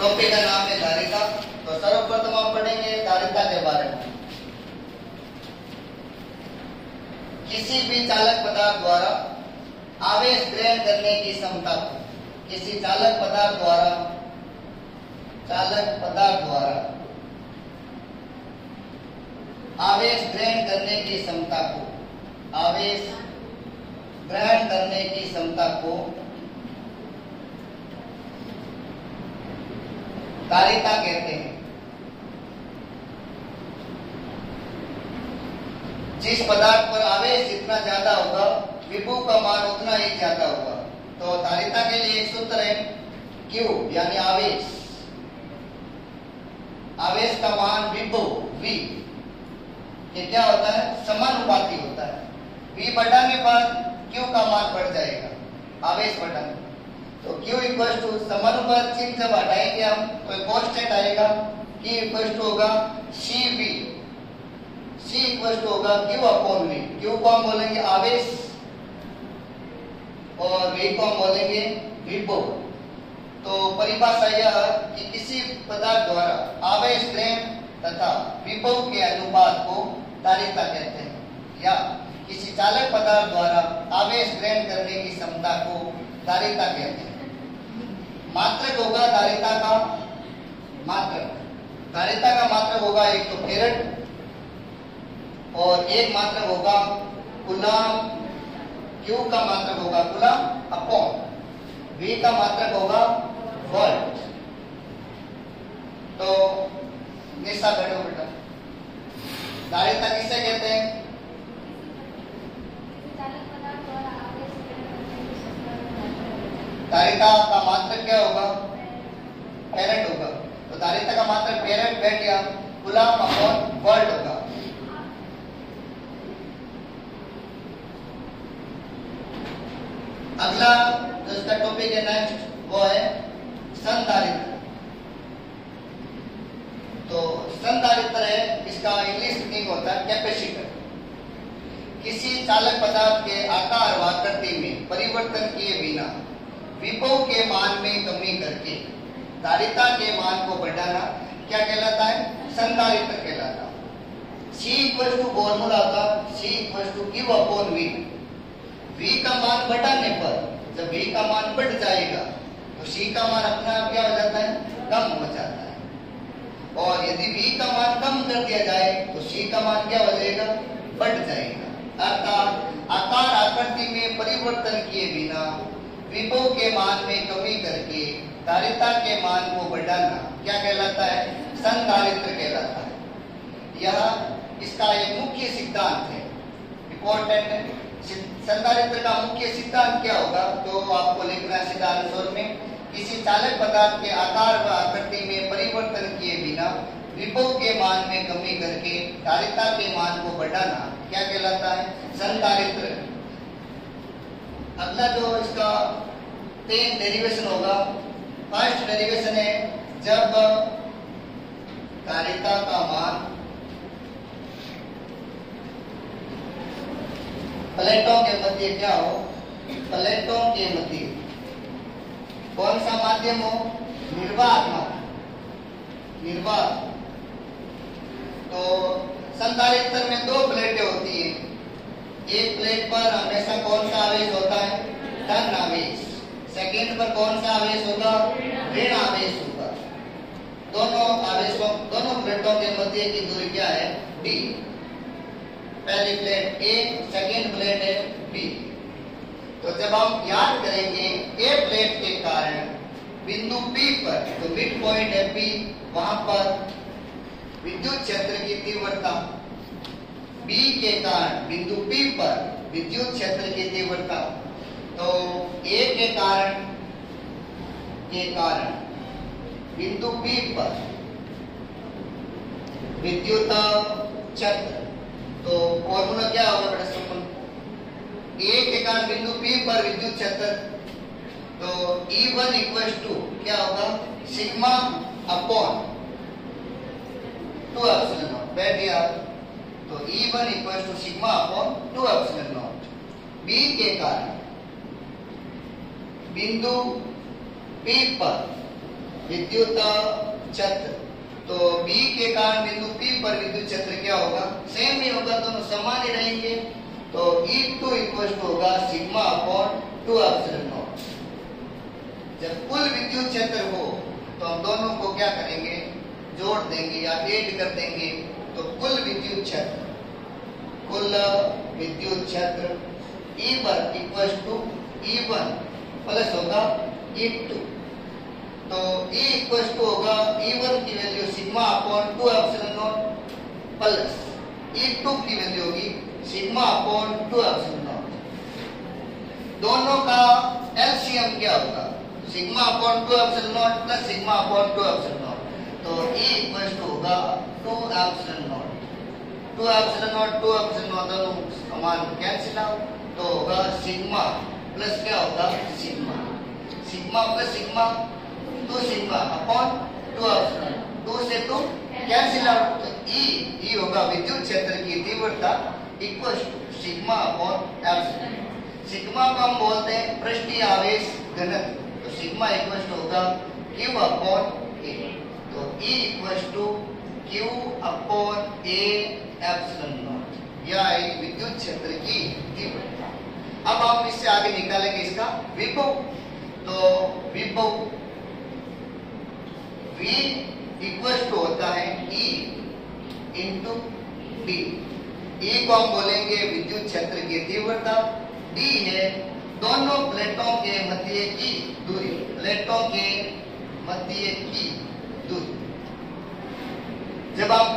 Topic का नाम है धारिता। तो सर्वप्रथम हम पढ़ेंगे धारिता के बारे में। किसी भी चालक पदार्थ द्वारा आवेश ग्रहण करने की क्षमता को, किसी चालक पदार्थ द्वारा आवेश ग्रहण करने की क्षमता को, आवेश ग्रहण करने की क्षमता को धारिता कहते हैं। जिस पदार्थ पर आवेश जितना ज्यादा होगा विभव का मान उतना ही ज्यादा होगा। तो धारिता के लिए एक सूत्र है Q यानी आवेश, आवेश का मान विभव V ये क्या होता है, समानुपाती होता है। V बढ़ाने पर Q का मान बढ़ जाएगा, आवेश बढ़ाने। तो Q इक्वल टू समानुपात चिन्ह जब हटाएंगे हम तो एक कांस्टेंट आएगा, Q इक्वल टू होगा CV, C इक्वल टू होगा Q अपॉन V। Q को हम बोलेंगे आवेश और V को हम बोलेंगे विभव। तो परिभाषा यह कि किसी पदार्थ द्वारा आवेश ग्रहण तथा विभव के अनुपात को धारिता कहते हैं, या किसी चालक पदार्थ द्वारा आवेश ग्रहण करने की क्षमता को धारिता कहते हैं। मात्रक होगा धारिता का, धारिता का मात्रक होगा एक तो फेरेड और एक मात्रक होगा कूलम। Q का मात्रक होगा कूलम अपॉन V का मात्रक होगा वोल्ट। तो निशा बैठो बेटा, धारिता किसे कहते हैं? धारिता का मात्रक क्या होगा, फेरेड होगा। तो धारिता का मात्रक फेरेड बैठ गया, कूलम अपॉन वोल्ट होगा। अगला जो इसका टॉपिक है नेक्स्ट वो है संधारित्र। तो संधारित्र है, इसका इंग्लिश मीनिंग होता है कैपेसिटर। किसी चालक पदार्थ के आकार व आकृति में परिवर्तन किए बिना विभव के मान में कमी करके धारिता के मान को बढ़ाना क्या कहलाता है, संधारित्र कहलाता है। C इक्वल टू फॉर्मूला होता है C equal to Q upon V। V का मान बढ़ाने पर, जब V का मान बढ़ जाएगा तो C का मान अपने आप क्या हो जाता है, कम हो जाता है। और यदि V का मान कम कर दिया जाए तो C का मान क्या हो जाएगा, बढ़ जाएगा। अर्थात आकार आकृति में परिवर्तन किए बिना विभव के मान में कमी करके धारिता के मान को बढ़ाना क्या कहलाता है, संधारित्र कहलाता है। यह इसका एक मुख्य सिद्धांत है, इम्पोर्टेंट है। संधारित्र का मुख्य सिद्धांत क्या होगा, तो आपको लिखना है सिद्धांत स्वर में, किसी चालक पदार्थ के आकार व आकृति में परिवर्तन किए बिना विभव के मान में कमी करके धारिता के मान को बढ़ाना क्या कहलाता है, संधारित्र। अगला जो इसका 3 डेरिवेशन होगा। फर्स्ट डेरिवेशन है जब धारिता का मान प्लेटों के मध्य क्या हो, प्लेटों के मध्य कौन सा माध्यम हो, निर्वात माध्यम, निर्वात। तो संधारित्र में 2 प्लेटें होती है। एक प्लेट पर हमेशा कौन सा आवेश होता है, धन आवेश। सेकंड पर कौन सा आवेश होगा, ऋण आवेश होगा। दोनों प्लेटों के मध्य की दूरी क्या है, D। पहली प्लेट A, सेकंड प्लेट है B। तो जब हम याद करेंगे A प्लेट के कारण बिंदु P पर, तो मिड पॉइंट है P, वहां पर विद्युत क्षेत्र की तीव्रता, B के कारण बिंदु P पर विद्युत क्षेत्र की तीव्रता। तो A के कारण बिंदु P पर विद्युत क्षेत्र, तो फॉर्मूला क्या होगा बेटा, सिंपल। A के कारण बिंदु P पर विद्युत क्षेत्र, तो E1 इक्वल टू क्या होगा, सिग्मा अपॉन 2 एप्सिलॉन नॉट। बैठ गया। तो E1 equal to sigma upon 2 epsilon naught. B के कारण बिंदु P पर विद्युत क्षेत्र, तो B के कारण बिंदु P पर विद्युत क्षेत्र क्या होगा, सेम ही होगा, दोनों समान ही रहेंगे। तो E2 इक्वल टू होगा सिग्मा अपॉन 2 एप्सिलॉन नॉट। जब कुल विद्युत क्षेत्र हो तो हम दोनों को क्या करेंगे, जोड़ देंगे या ऐड कर देंगे। तो कुल विद्युत क्षेत्र E1 equal to E1 plus होगा E2। तो E इक्वल टू होगा E1 की value sigma upon 2 epsilon not plus E2 की वैल्यू होगी सिग्मा अपॉन 2 एप्सिलॉन नॉट। दोनों का एलसीएम क्या होगा, sigma upon 2 epsilon not plus sigma upon 2 epsilon not. तो E इक्वल टू होगा 2 epsilon not, 2 epsilon not 2 epsilon not दोनों समान कैंसिल आउट। तो होगा सिग्मा प्लस क्या होगा sigma, sigma plus sigma 2 sigma upon 2 epsilon, 2 से 2 कैंसिल आउट। तो E होगा विद्युत क्षेत्र की तीव्रता equal to sigma upon epsilon. Sigma को हम बोलते हैं पृष्ठीय आवेश घनत्व, तो सिग्मा इक्वल टू होगा Q अपॉन A। तो E equal to Q upon A epsilon naught, यह है विद्युत क्षेत्र की तीव्रता। अब हम इससे आगे निकालेंगे इसका विभव। तो विभव V इक्वल टू होता है E इंटू D। E को हम बोलेंगे विद्युत क्षेत्र की तीव्रता, D है दोनों प्लेटों के मध्य की दूरी, प्लेटों के मध्य की दूरी। जब आप